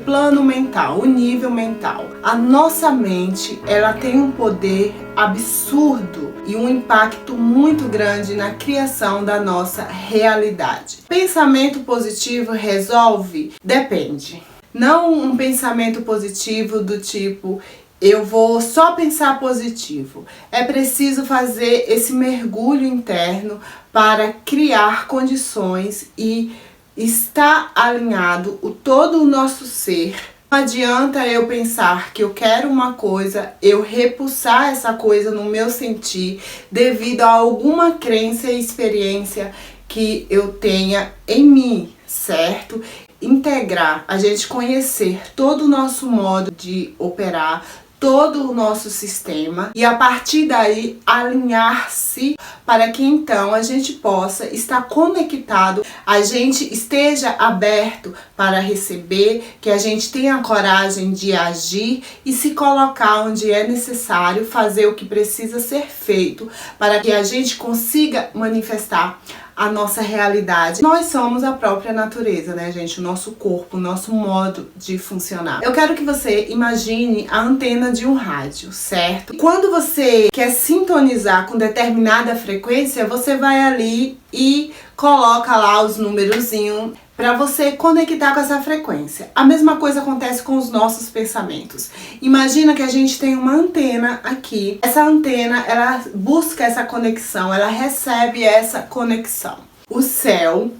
Plano mental, o nível mental. A nossa mente, ela tem um poder absurdo e um impacto muito grande na criação da nossa realidade. Pensamento positivo resolve? Depende. Não um pensamento positivo do tipo, eu vou só pensar positivo. É preciso fazer esse mergulho interno para criar condições e estar alinhado todo o nosso ser. Não adianta eu pensar que eu quero uma coisa, eu repulsar essa coisa no meu sentir devido a alguma crença e experiência que eu tenha em mim, certo? Integrar, a gente conhecer todo o nosso modo de operar, todo o nosso sistema e a partir daí alinhar-se para que então a gente possa estar conectado, a gente esteja aberto para receber, que a gente tenha coragem de agir e se colocar onde é necessário, fazer o que precisa ser feito para que a gente consiga manifestar a nossa realidade. Nós somos a própria natureza, né, gente? O nosso corpo, o nosso modo de funcionar. Eu quero que você imagine a antena de um rádio, certo? Quando você quer sintonizar com determinada frequência, você vai ali e coloca lá os numerozinhos para você conectar com essa frequência. A mesma coisa acontece com os nossos pensamentos. Imagina que a gente tem uma antena aqui. Essa antena, ela busca essa conexão, ela recebe essa conexão. O céu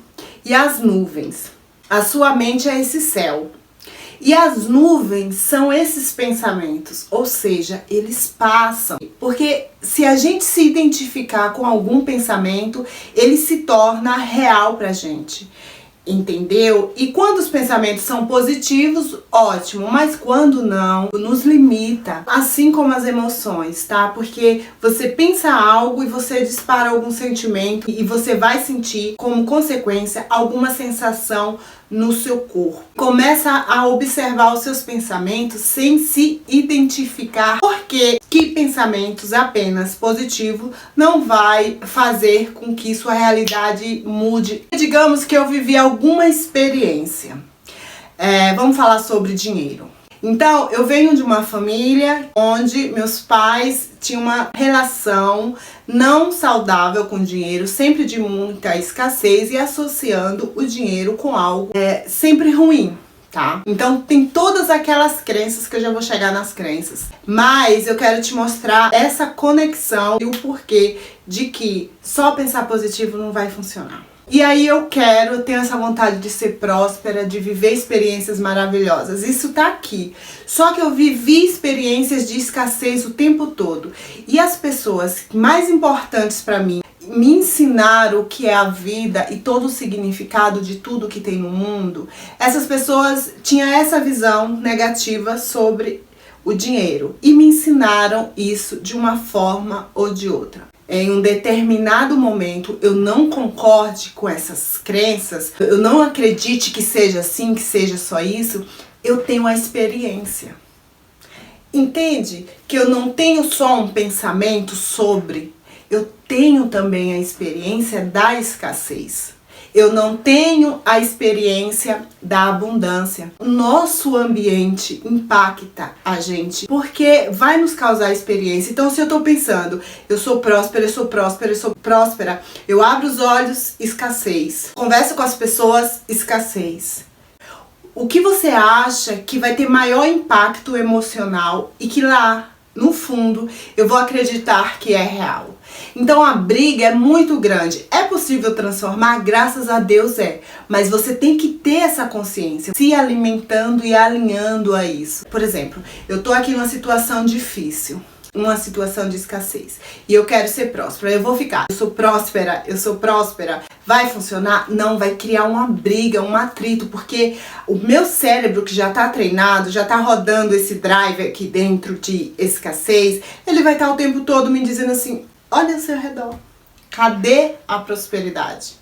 e as nuvens. A sua mente é esse céu. E as nuvens são esses pensamentos, ou seja, eles passam. Porque se a gente se identificar com algum pensamento, ele se torna real pra gente. Entendeu? E quando os pensamentos são positivos, ótimo, mas quando não, nos limita, assim como as emoções, tá? Porque você pensa algo e você dispara algum sentimento e você vai sentir como consequência alguma sensação no seu corpo. Começa a observar os seus pensamentos sem se identificar, porque que pensamentos apenas positivos não vai fazer com que sua realidade mude. Digamos que eu vivi alguma experiência. Vamos falar sobre dinheiro. Então, eu venho de uma família onde meus pais tinham uma relação não saudável com o dinheiro, sempre de muita escassez e associando o dinheiro com algo sempre ruim, tá? Então, tem todas aquelas crenças que eu já vou chegar nas crenças. Mas eu quero te mostrar essa conexão e o porquê de que só pensar positivo não vai funcionar. E aí eu tenho essa vontade de ser próspera, de viver experiências maravilhosas. Isso tá aqui. Só que eu vivi experiências de escassez o tempo todo. E as pessoas mais importantes para mim me ensinaram o que é a vida e todo o significado de tudo que tem no mundo. Essas pessoas tinham essa visão negativa sobre o dinheiro e me ensinaram isso de uma forma ou de outra. Em um determinado momento eu não concorde com essas crenças, eu não acredite que seja assim, que seja só isso, eu tenho a experiência. Entende? Que eu não tenho só um pensamento sobre, eu tenho também a experiência da escassez. Eu não tenho a experiência da abundância. O nosso ambiente impacta a gente porque vai nos causar experiência. Então, se eu tô pensando, eu sou próspera, eu sou próspera, eu sou próspera, eu abro os olhos, escassez. Converso com as pessoas, escassez. O que você acha que vai ter maior impacto emocional e que lá, no fundo, eu vou acreditar que é real? Então a briga é muito grande. É possível transformar? Graças a Deus é. Mas você tem que ter essa consciência, se alimentando e alinhando a isso. Por exemplo, eu tô aqui numa situação difícil, uma situação de escassez, e eu quero ser próspera. Eu vou ficar, eu sou próspera. Vai funcionar? Não, vai criar uma briga, um atrito, porque o meu cérebro que já tá treinado, já tá rodando esse drive aqui dentro de escassez, ele vai estar o tempo todo me dizendo assim: olha ao seu redor, cadê a prosperidade?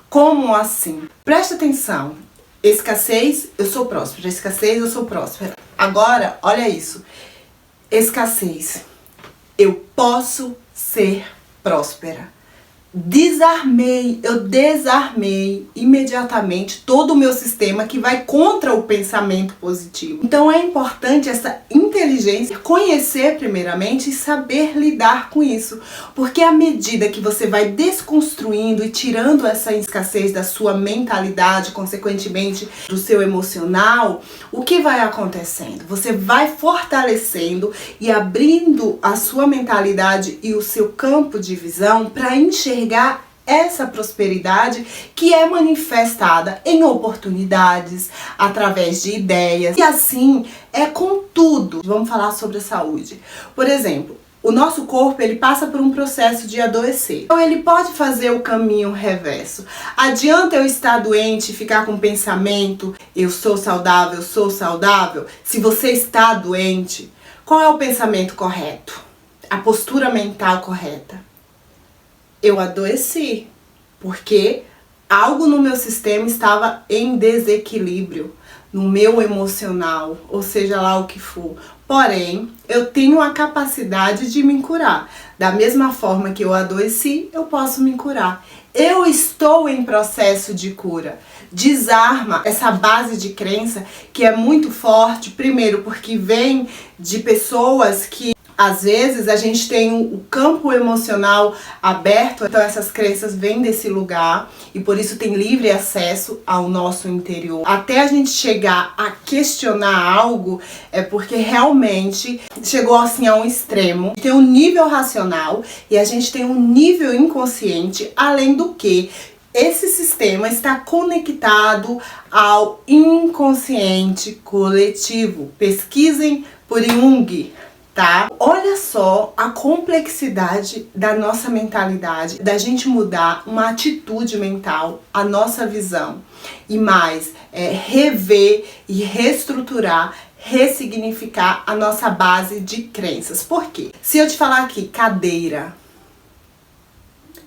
Como assim? Presta atenção, escassez, eu sou próspera, escassez, eu sou próspera. Agora, olha isso, escassez, eu posso ser próspera. eu desarmei imediatamente todo o meu sistema que vai contra o pensamento positivo. Então é importante essa inteligência, conhecer primeiramente e saber lidar com isso, porque à medida que você vai desconstruindo e tirando essa escassez da sua mentalidade, consequentemente do seu emocional, o que vai acontecendo? Você vai fortalecendo e abrindo a sua mentalidade e o seu campo de visão para enxergar essa prosperidade que é manifestada em oportunidades, através de ideias, e assim é com tudo. Vamos falar sobre a saúde. Por exemplo, o nosso corpo, ele passa por um processo de adoecer. Então ele pode fazer o caminho reverso. Adianta eu estar doente e ficar com o pensamento, eu sou saudável, se você está doente, qual é o pensamento correto? A postura mental correta? Eu adoeci, porque algo no meu sistema estava em desequilíbrio, no meu emocional, ou seja lá o que for. Porém, eu tenho a capacidade de me curar. Da mesma forma que eu adoeci, eu posso me curar. Eu estou em processo de cura. Desarma essa base de crença que é muito forte, primeiro porque vem de pessoas que às vezes a gente tem o campo emocional aberto, então essas crenças vêm desse lugar e por isso tem livre acesso ao nosso interior. Até a gente chegar a questionar algo, é porque realmente chegou assim a um extremo. Tem um nível racional e a gente tem um nível inconsciente, além do que esse sistema está conectado ao inconsciente coletivo. Pesquisem por Jung. Tá? Olha só a complexidade da nossa mentalidade, da gente mudar uma atitude mental, a nossa visão e mais, rever e reestruturar, ressignificar a nossa base de crenças. Por quê? Se eu te falar aqui cadeira,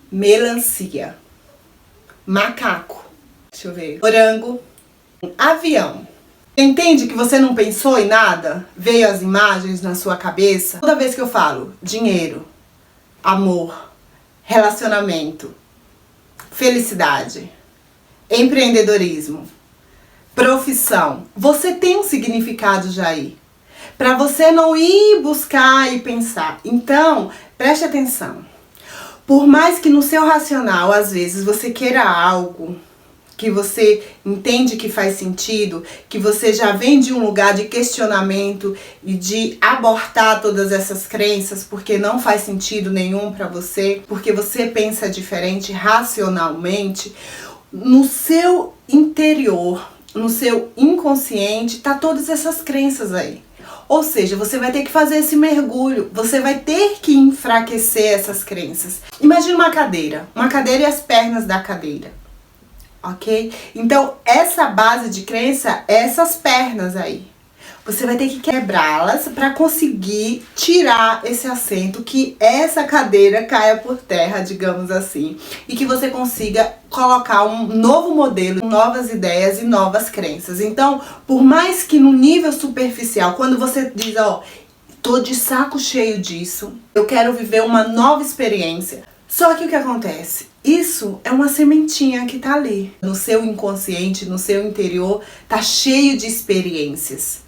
melancia, macaco, deixa eu ver, morango, avião. Entende que você não pensou em nada? Veio as imagens na sua cabeça? Toda vez que eu falo dinheiro, amor, relacionamento, felicidade, empreendedorismo, profissão, você tem um significado já aí. Para você não ir buscar e pensar. Então, preste atenção. Por mais que no seu racional, às vezes, você queira algo que você entende que faz sentido, que você já vem de um lugar de questionamento e de abortar todas essas crenças porque não faz sentido nenhum para você, porque você pensa diferente racionalmente, no seu interior, no seu inconsciente, tá todas essas crenças aí. Ou seja, você vai ter que fazer esse mergulho, você vai ter que enfraquecer essas crenças. Imagina uma cadeira e as pernas da cadeira. Ok? Então, essa base de crença é essas pernas aí. Você vai ter que quebrá-las para conseguir tirar esse assento, que essa cadeira caia por terra, digamos assim, e que você consiga colocar um novo modelo, novas ideias e novas crenças. Então, por mais que no nível superficial, quando você diz, ó, tô de saco cheio disso, eu quero viver uma nova experiência. Só que o que acontece? Isso é uma sementinha que tá ali. No seu inconsciente, no seu interior, tá cheio de experiências.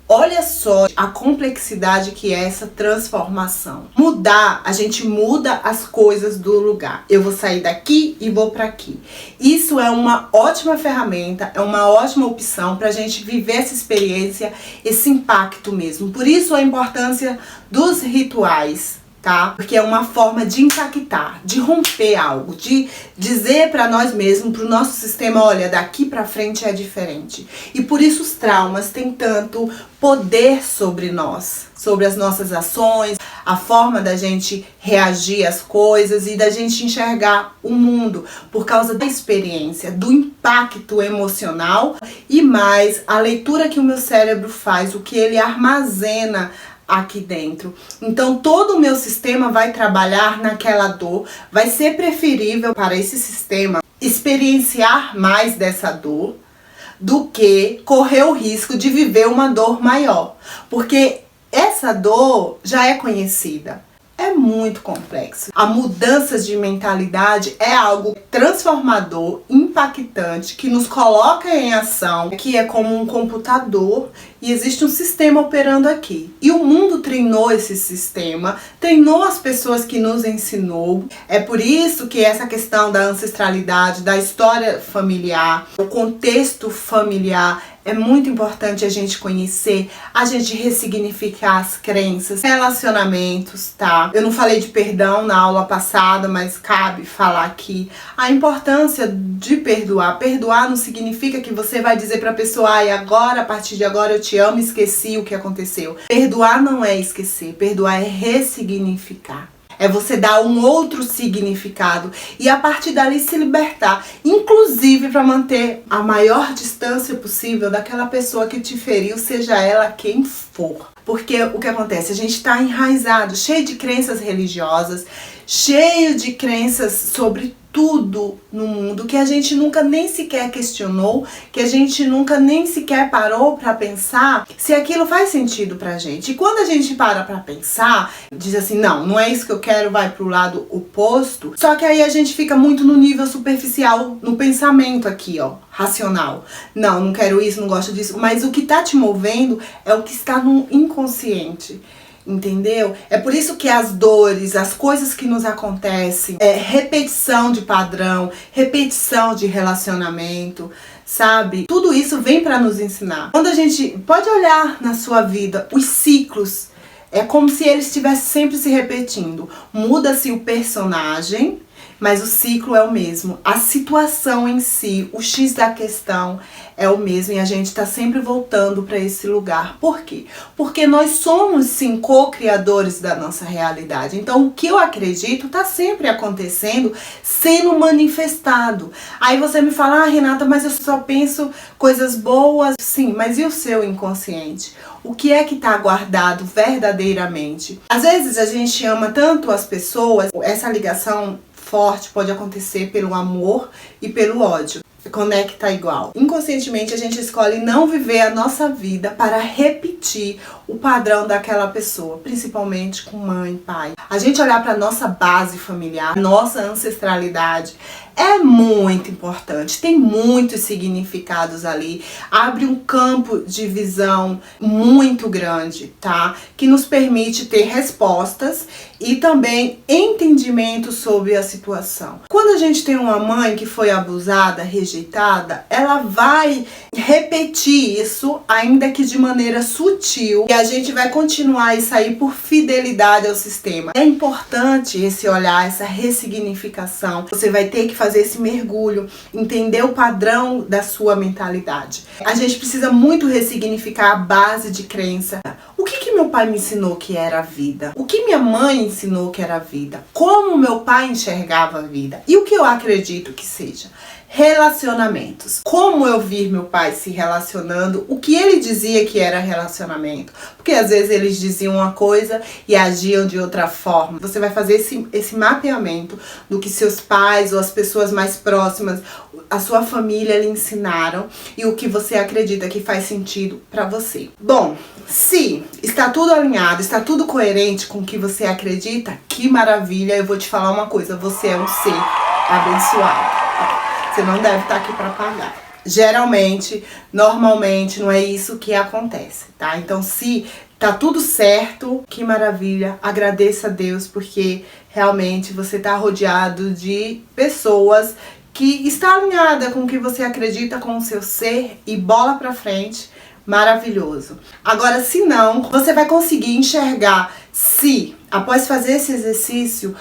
Olha só a complexidade que é essa transformação. Mudar, a gente muda as coisas do lugar. Eu vou sair daqui e vou para aqui. Isso é uma ótima ferramenta, é uma ótima opção para a gente viver essa experiência, esse impacto mesmo. Por isso a importância dos rituais. Tá? Porque é uma forma de impactar, de romper algo, de dizer para nós mesmos, para o nosso sistema, olha, daqui para frente é diferente. E por isso os traumas têm tanto poder sobre nós, sobre as nossas ações, a forma da gente reagir às coisas e da gente enxergar o mundo, por causa da experiência, do impacto emocional e mais a leitura que o meu cérebro faz, o que ele armazena aqui dentro. Então todo o meu sistema vai trabalhar naquela dor, vai ser preferível para esse sistema experienciar mais dessa dor do que correr o risco de viver uma dor maior, porque essa dor já é conhecida. é muito complexo. A mudança de mentalidade é algo transformador, impactante, que nos coloca em ação, que é como um computador e existe um sistema operando aqui. E o mundo treinou esse sistema, treinou as pessoas que nos ensinou. É por isso que essa questão da ancestralidade, da história familiar, o contexto familiar, é muito importante a gente conhecer, a gente ressignificar as crenças, relacionamentos, tá? Eu não falei de perdão na aula passada, mas cabe falar aqui a importância de perdoar. Perdoar não significa que você vai dizer pra pessoa, ai, agora, a partir de agora eu te amo, esqueci o que aconteceu. Perdoar não é esquecer, perdoar é ressignificar. É você dar um outro significado e a partir dali se libertar, inclusive para manter a maior distância possível daquela pessoa que te feriu, seja ela quem for. Porque o que acontece? A gente está enraizado, cheio de crenças religiosas, cheio de crenças sobre tudo no mundo que a gente nunca nem sequer questionou, que a gente nunca nem sequer parou para pensar se aquilo faz sentido pra gente. E quando a gente para pra pensar, diz assim, não é isso que eu quero, vai pro lado oposto, só que aí a gente fica muito no nível superficial, no pensamento aqui, ó, racional. Não quero isso, não gosto disso, mas o que tá te movendo é o que está no inconsciente. Entendeu? É por isso que as dores, as coisas que nos acontecem, repetição de padrão, repetição de relacionamento, sabe? Tudo isso vem para nos ensinar. Quando a gente pode olhar na sua vida, os ciclos, é como se eles estivessem sempre se repetindo. Muda-se o personagem, mas o ciclo é o mesmo. A situação em si, o X da questão é o mesmo e a gente está sempre voltando para esse lugar. Por quê? Porque nós somos, sim, co-criadores da nossa realidade. Então, o que eu acredito está sempre acontecendo, sendo manifestado. Aí você me fala, Renata, mas eu só penso coisas boas. Sim, mas e o seu inconsciente? O que é que está guardado verdadeiramente? Às vezes a gente ama tanto as pessoas, essa ligação forte pode acontecer pelo amor e pelo ódio. Conecta igual. Inconscientemente a gente escolhe não viver a nossa vida para repetir o padrão daquela pessoa, principalmente com mãe, pai. A gente olhar para nossa base familiar, nossa ancestralidade, é muito importante, tem muitos significados ali, abre um campo de visão muito grande, tá? Que nos permite ter respostas e também entendimento sobre a situação. Quando a gente tem uma mãe que foi abusada, rejeitada, ela vai repetir isso, ainda que de maneira sutil, e a gente vai continuar isso aí por fidelidade ao sistema. É importante esse olhar, essa ressignificação. Você vai ter que fazer esse mergulho, entender o padrão da sua mentalidade. A gente precisa muito ressignificar a base de crença. O que meu pai me ensinou que era a vida? O que minha mãe ensinou que era a vida? Como meu pai enxergava a vida? E o que eu acredito que seja? Relacionamentos. Como eu vi meu pai se relacionando, o que ele dizia que era relacionamento. Porque às vezes eles diziam uma coisa e agiam de outra forma. Você vai fazer esse mapeamento do que seus pais ou as pessoas mais próximas, a sua família lhe ensinaram e o que você acredita que faz sentido pra você. Bom, se está tudo alinhado, está tudo coerente com o que você acredita, que maravilha. Eu vou te falar uma coisa, você é um ser abençoado. Você não deve estar aqui para pagar. Geralmente, normalmente, não é isso que acontece, tá? Então, se tá tudo certo, que maravilha. Agradeça a Deus, porque realmente você tá rodeado de pessoas que está alinhada com o que você acredita, com o seu ser, e bola pra frente. Maravilhoso. Agora, se não, você vai conseguir enxergar se, após fazer esse exercício,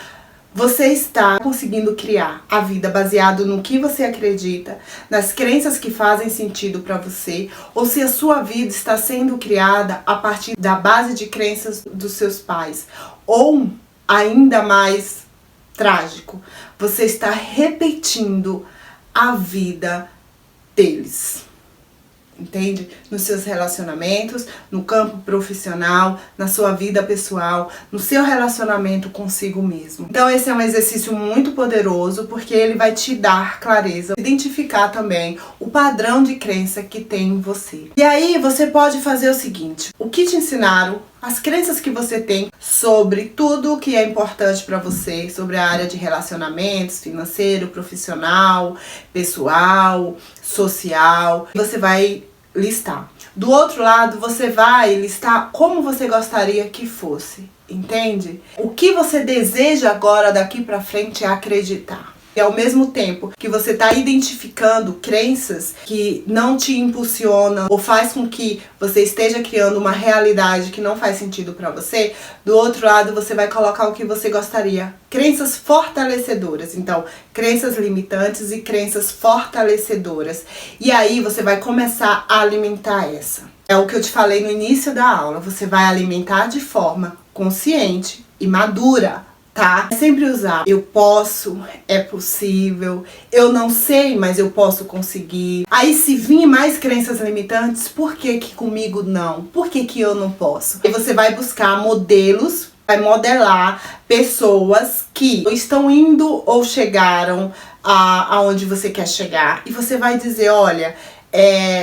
você está conseguindo criar a vida baseado no que você acredita, nas crenças que fazem sentido para você, ou se a sua vida está sendo criada a partir da base de crenças dos seus pais, ou ainda mais trágico, você está repetindo a vida deles. Entende? Nos seus relacionamentos, no campo profissional, na sua vida pessoal, no seu relacionamento consigo mesmo. Então esse é um exercício muito poderoso, porque ele vai te dar clareza, identificar também o padrão de crença que tem em você. E aí você pode fazer o seguinte: o que te ensinaram As crenças que você tem sobre tudo que é importante para você, sobre a área de relacionamentos, financeiro, profissional, pessoal, social, você vai listar. Do outro lado, você vai listar como você gostaria que fosse, entende? O que você deseja agora daqui para frente é acreditar. E ao mesmo tempo que você está identificando crenças que não te impulsionam ou faz com que você esteja criando uma realidade que não faz sentido para você, do outro lado você vai colocar o que você gostaria. Crenças fortalecedoras. Então, crenças limitantes e crenças fortalecedoras. E aí você vai começar a alimentar essa. É o que eu te falei no início da aula. Você vai alimentar de forma consciente e madura. Tá? Sempre usar eu posso, é possível, eu não sei, mas eu posso conseguir. Aí se vir mais crenças limitantes, por que que comigo não? Por que que eu não posso? E você vai buscar modelos, vai modelar pessoas que estão indo ou chegaram aonde você quer chegar. E você vai dizer, olha,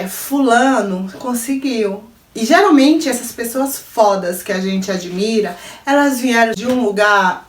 fulano conseguiu. E geralmente essas pessoas fodas que a gente admira, elas vieram de um lugar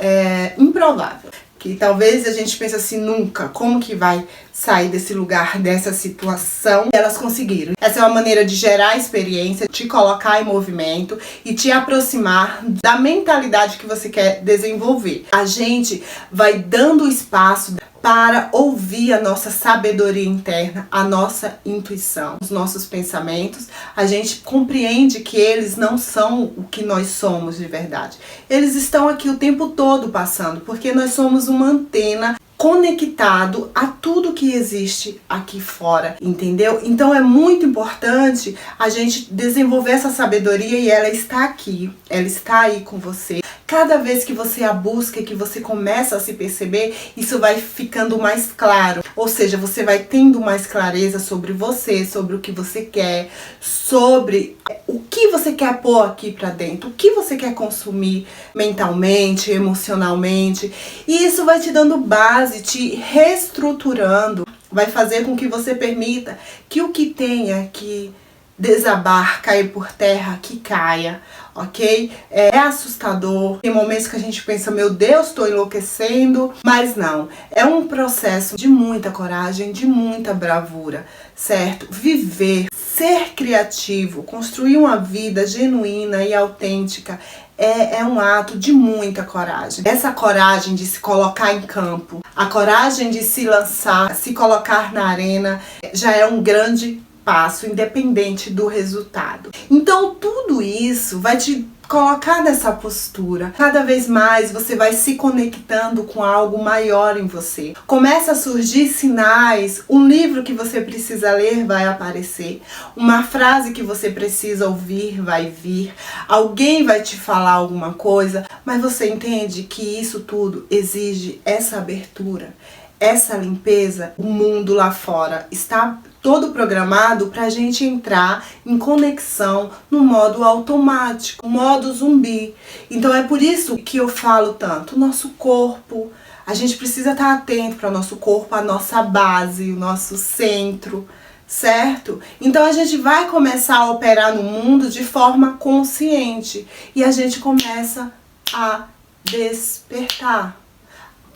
improvável. Que talvez a gente pense assim, nunca, como que vai sair desse lugar, dessa situação? Elas conseguiram. Essa é uma maneira de gerar experiência, te colocar em movimento e te aproximar da mentalidade que você quer desenvolver. A gente vai dando espaço para ouvir a nossa sabedoria interna, a nossa intuição, os nossos pensamentos. A gente compreende que eles não são o que nós somos de verdade. Eles estão aqui o tempo todo passando, porque nós somos uma antena conectado a tudo que existe aqui fora, entendeu? Então é muito importante a gente desenvolver essa sabedoria e ela está aqui, ela está aí com você. Cada vez que você a busca e que você começa a se perceber, isso vai ficando mais claro. Ou seja, você vai tendo mais clareza sobre você, sobre o que você quer, sobre o que você quer pôr aqui pra dentro, o que você quer consumir mentalmente, emocionalmente. E isso vai te dando base, te reestruturando, vai fazer com que você permita que o que tenha que desabar, cair por terra, que caia, ok? É assustador, tem momentos que a gente pensa, meu Deus, estou enlouquecendo, mas não, é um processo de muita coragem, de muita bravura, certo? Viver, ser criativo, construir uma vida genuína e autêntica é um ato de muita coragem. Essa coragem de se colocar em campo, a coragem de se lançar, se colocar na arena, já é um grande passo, independente do resultado. Então tudo isso vai te colocar nessa postura. Cada vez mais você vai se conectando com algo maior em você. Começa a surgir sinais, um livro que você precisa ler vai aparecer, uma frase que você precisa ouvir vai vir, alguém vai te falar alguma coisa, mas você entende que isso tudo exige essa abertura, essa limpeza. O mundo lá fora está todo programado para a gente entrar em conexão no modo automático, modo zumbi. Então é por isso que eu falo tanto, o nosso corpo, a gente precisa estar atento para o nosso corpo, a nossa base, o nosso centro, certo? Então a gente vai começar a operar no mundo de forma consciente e a gente começa a despertar,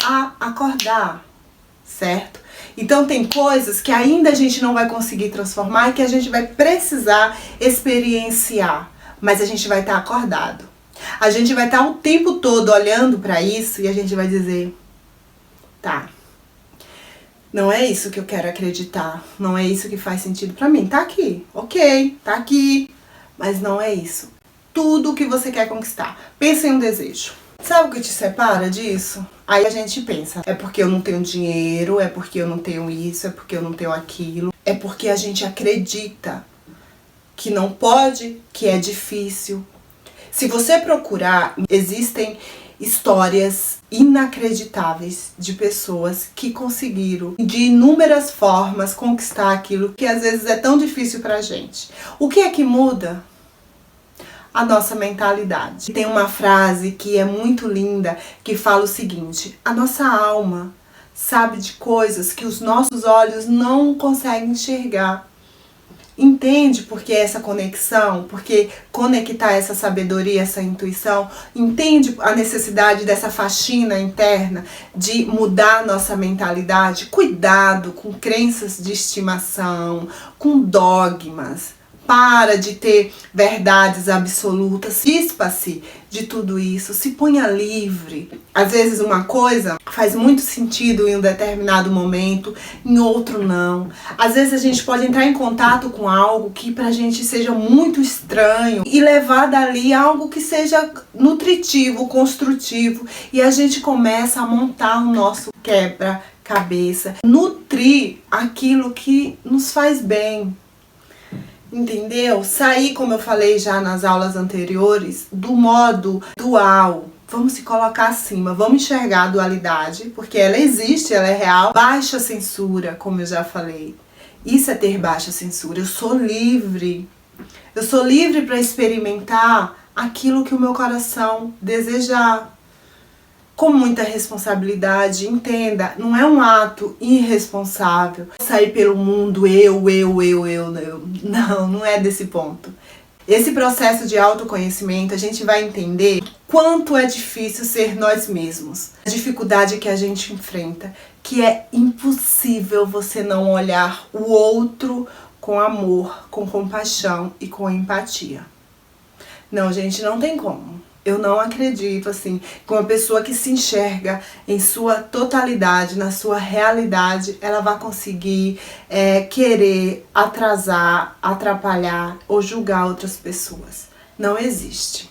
a acordar, certo? Então tem coisas que ainda a gente não vai conseguir transformar e que a gente vai precisar experienciar, mas a gente vai estar acordado. A gente vai estar o tempo todo olhando para isso e a gente vai dizer, tá, não é isso que eu quero acreditar, não é isso que faz sentido para mim. Tá aqui, ok, tá aqui, mas não é isso. Tudo o que você quer conquistar. Pensa em um desejo. Sabe o que te separa disso? Aí a gente pensa, é porque eu não tenho dinheiro, é porque eu não tenho isso, é porque eu não tenho aquilo. É porque a gente acredita que não pode, que é difícil. Se você procurar, existem histórias inacreditáveis de pessoas que conseguiram de inúmeras formas conquistar aquilo que às vezes é tão difícil pra gente. O que é que muda? A nossa mentalidade. Tem uma frase que é muito linda que fala o seguinte: a nossa alma sabe de coisas que os nossos olhos não conseguem enxergar. Entende por que essa conexão? Porque conectar essa sabedoria, essa intuição? Entende a necessidade dessa faxina interna de mudar nossa mentalidade? Cuidado com crenças de estimação, com dogmas. Para de ter verdades absolutas, dispa-se de tudo isso, se ponha livre. Às vezes uma coisa faz muito sentido em um determinado momento, em outro não. Às vezes a gente pode entrar em contato com algo que pra gente seja muito estranho e levar dali algo que seja nutritivo, construtivo, e a gente começa a montar o nosso quebra-cabeça, nutrir aquilo que nos faz bem. Entendeu? Sair, como eu falei já nas aulas anteriores, do modo dual. Vamos se colocar acima, vamos enxergar a dualidade, porque ela existe, ela é real. Baixa censura, como eu já falei. Isso é ter baixa censura. Eu sou livre. Eu sou livre para experimentar aquilo que o meu coração desejar. Com muita responsabilidade, entenda, não é um ato irresponsável sair pelo mundo eu. Não é desse ponto. Esse processo de autoconhecimento, a gente vai entender quanto é difícil ser nós mesmos. A dificuldade que a gente enfrenta, que é impossível você não olhar o outro com amor, com compaixão e com empatia. Não, gente, não tem como. Eu não acredito, assim, que uma pessoa que se enxerga em sua totalidade, na sua realidade, ela vai conseguir querer atrasar, atrapalhar ou julgar outras pessoas. Não existe.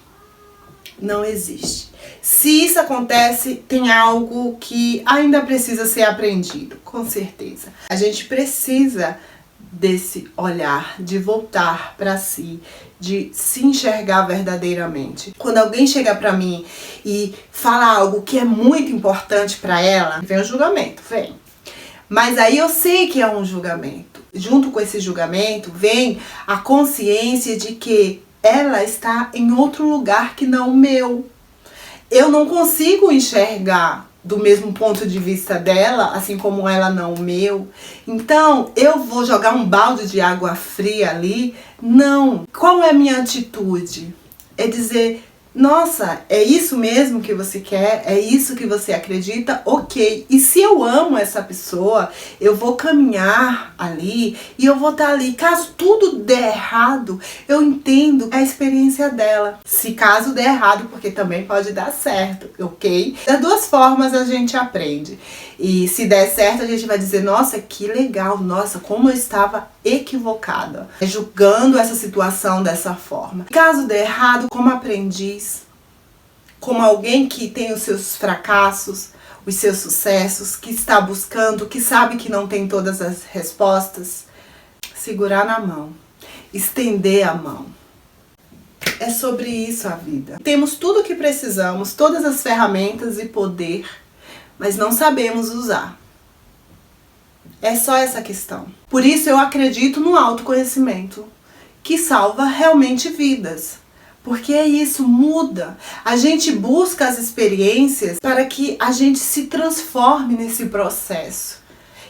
Não existe. Se isso acontece, tem algo que ainda precisa ser aprendido, com certeza. A gente precisa desse olhar, de voltar para si, de se enxergar verdadeiramente. Quando alguém chega para mim e fala algo que é muito importante para ela, vem o julgamento, vem. Mas aí eu sei que é um julgamento. Junto com esse julgamento vem a consciência de que ela está em outro lugar que não o meu. Eu não consigo enxergar do mesmo ponto de vista dela, assim como ela não o meu. Então, eu vou jogar um balde de água fria ali? Não. Qual é a minha atitude? É dizer, nossa, é isso mesmo que você quer? É isso que você acredita? Ok. E se eu amo essa pessoa, eu vou caminhar ali e eu vou estar ali. Caso tudo der errado, eu entendo a experiência dela. Se caso der errado, porque também pode dar certo, ok? Das duas formas a gente aprende. E se der certo, a gente vai dizer, nossa, que legal, nossa, como eu estava equivocada, julgando essa situação dessa forma. Caso der errado, como aprendiz, como alguém que tem os seus fracassos, os seus sucessos, que está buscando, que sabe que não tem todas as respostas, segurar na mão, estender a mão. É sobre isso a vida. Temos tudo o que precisamos, todas as ferramentas e poder, mas não sabemos usar. É só essa questão. Por isso eu acredito no autoconhecimento, que salva realmente vidas. Porque é isso, muda. A gente busca as experiências para que a gente se transforme nesse processo.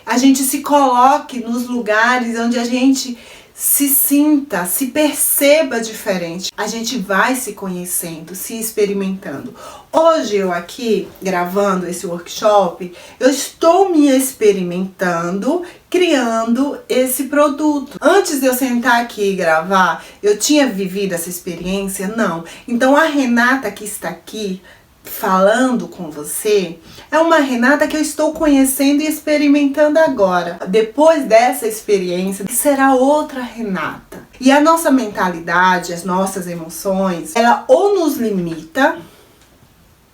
A gente se coloque nos lugares onde a gente se sinta, se perceba diferente. A gente vai se conhecendo, se experimentando. Hoje eu aqui, gravando esse workshop, eu estou me experimentando, criando esse produto. Antes de eu sentar aqui e gravar, eu tinha vivido essa experiência? Não. Então a Renata que está aqui, falando com você, é uma Renata que eu estou conhecendo e experimentando agora. Depois dessa experiência, será outra Renata. E a nossa mentalidade, as nossas emoções, ela ou nos limita,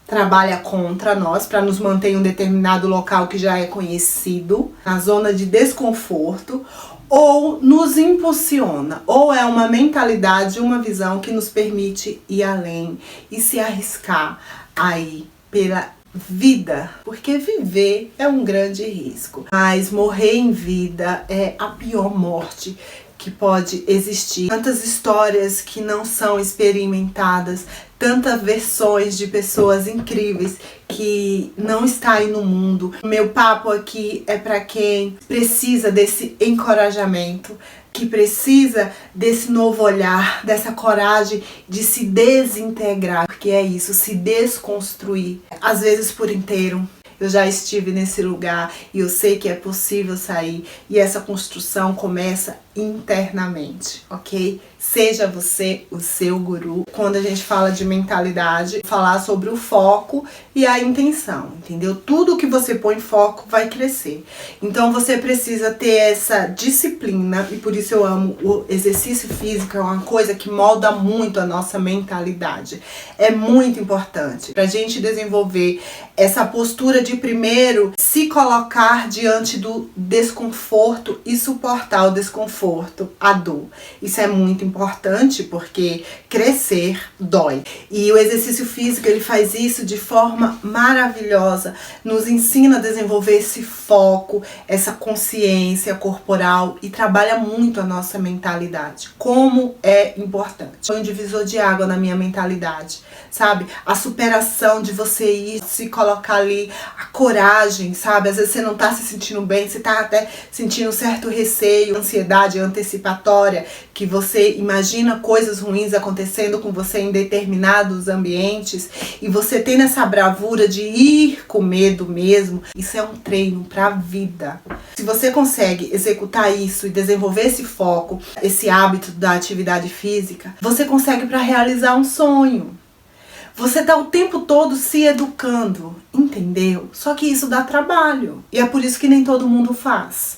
trabalha contra nós para nos manter em um determinado local que já é conhecido, na zona de desconforto, ou nos impulsiona, ou é uma mentalidade, uma visão que nos permite ir além e se arriscar aí pela vida, porque viver é um grande risco, mas morrer em vida é a pior morte que pode existir. Tantas histórias que não são experimentadas, tantas versões de pessoas incríveis que não está aí no mundo. Meu papo aqui é para quem precisa desse encorajamento, que precisa desse novo olhar, dessa coragem de se desintegrar, porque é isso, se desconstruir, às vezes por inteiro. Eu já estive nesse lugar e eu sei que é possível sair, e essa construção começa internamente, ok? Seja você o seu guru. Quando a gente fala de mentalidade, falar sobre o foco e a intenção, entendeu? Tudo que você põe foco vai crescer. Então você precisa ter essa disciplina, e por isso eu amo o exercício físico, é uma coisa que molda muito a nossa mentalidade. É muito importante pra gente desenvolver essa postura de primeiro se colocar diante do desconforto e suportar o desconforto, a dor. Isso é muito importante porque crescer dói. E o exercício físico, ele faz isso de forma maravilhosa, nos ensina a desenvolver esse foco, essa consciência corporal e trabalha muito a nossa mentalidade. Como é importante. Foi um divisor de água na minha mentalidade, sabe? A superação de você ir se colocar ali, a coragem, sabe? Às vezes você não tá se sentindo bem, você tá até sentindo um certo receio, ansiedade antecipatória, que você imagina coisas ruins acontecendo com você em determinados ambientes e você tem essa bravura de ir com medo mesmo. Isso é um treino pra vida. Se você consegue executar isso e desenvolver esse foco, esse hábito da atividade física, você consegue para realizar um sonho. Você tá o tempo todo se educando, entendeu? Só que isso dá trabalho. E é por isso que nem todo mundo faz.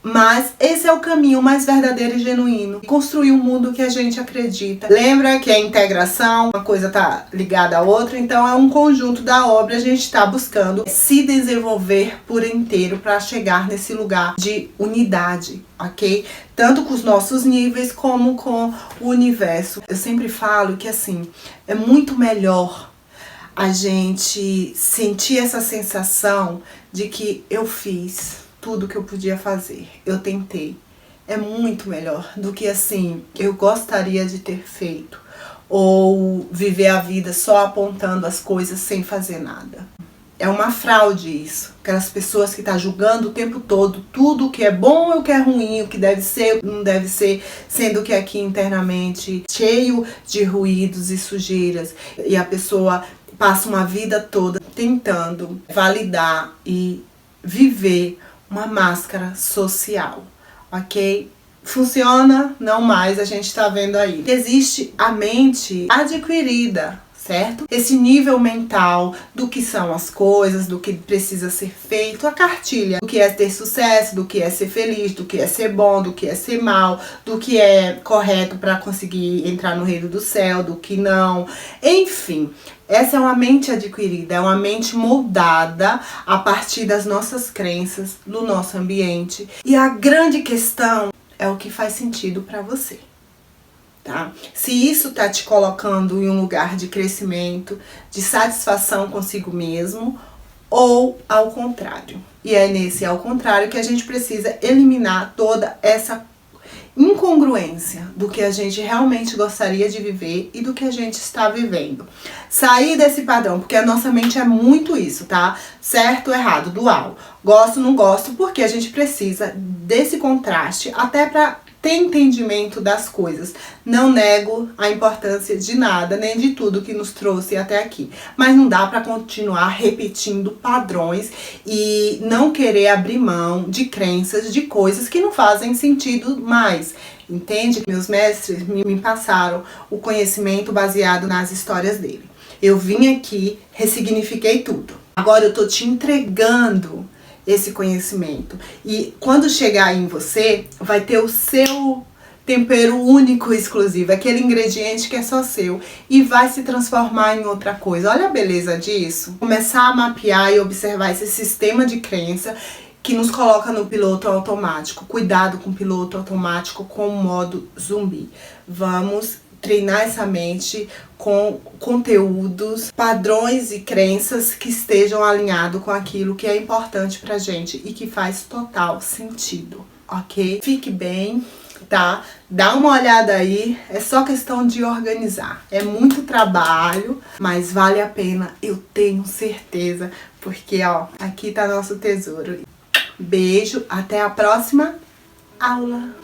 Mas esse é o caminho mais verdadeiro e genuíno. Construir um mundo que a gente acredita. Lembra que a integração, uma coisa tá ligada à outra, então é um conjunto da obra. A gente tá buscando se desenvolver por inteiro para chegar nesse lugar de unidade, ok? Tanto com os nossos níveis como com o universo. Eu sempre falo que assim, é muito melhor a gente sentir essa sensação de que eu fiz tudo que eu podia fazer, eu tentei. É muito melhor do que assim, eu gostaria de ter feito, ou viver a vida só apontando as coisas sem fazer nada. É uma fraude isso. Aquelas pessoas que estão julgando o tempo todo tudo que é bom e o que é ruim, o que deve ser, não deve ser, sendo que aqui internamente cheio de ruídos e sujeiras. E a pessoa passa uma vida toda tentando validar e viver uma máscara social, ok? Funciona? Não mais, a gente tá vendo aí. Existe a mente adquirida, certo? Esse nível mental do que são as coisas, do que precisa ser feito, a cartilha, do que é ter sucesso, do que é ser feliz, do que é ser bom, do que é ser mal, do que é correto para conseguir entrar no reino do céu, do que não, enfim. Essa é uma mente adquirida, é uma mente moldada a partir das nossas crenças, do nosso ambiente. E a grande questão é o que faz sentido para você, tá? Se isso tá te colocando em um lugar de crescimento, de satisfação consigo mesmo, ou ao contrário. E é nesse ao contrário que a gente precisa eliminar toda essa incongruência do que a gente realmente gostaria de viver e do que a gente está vivendo. Sair desse padrão, porque a nossa mente é muito isso, tá? Certo, errado, dual. Gosto, não gosto, porque a gente precisa desse contraste até para ter entendimento das coisas. Não nego a importância de nada, nem de tudo que nos trouxe até aqui. Mas não dá para continuar repetindo padrões e não querer abrir mão de crenças, de coisas que não fazem sentido mais. Entende? Meus mestres me passaram o conhecimento baseado nas histórias dele. Eu vim aqui, ressignifiquei tudo. Agora eu tô te entregando esse conhecimento. E quando chegar em você, vai ter o seu tempero único e exclusivo, aquele ingrediente que é só seu e vai se transformar em outra coisa. Olha a beleza disso. Começar a mapear e observar esse sistema de crença que nos coloca no piloto automático. Cuidado com o piloto automático com o modo zumbi. Vamos treinar essa mente com conteúdos, padrões e crenças que estejam alinhados com aquilo que é importante pra gente e que faz total sentido, ok? Fique bem, tá? Dá uma olhada aí, é só questão de organizar. É muito trabalho, mas vale a pena, eu tenho certeza, porque ó, aqui tá nosso tesouro. Beijo, até a próxima aula!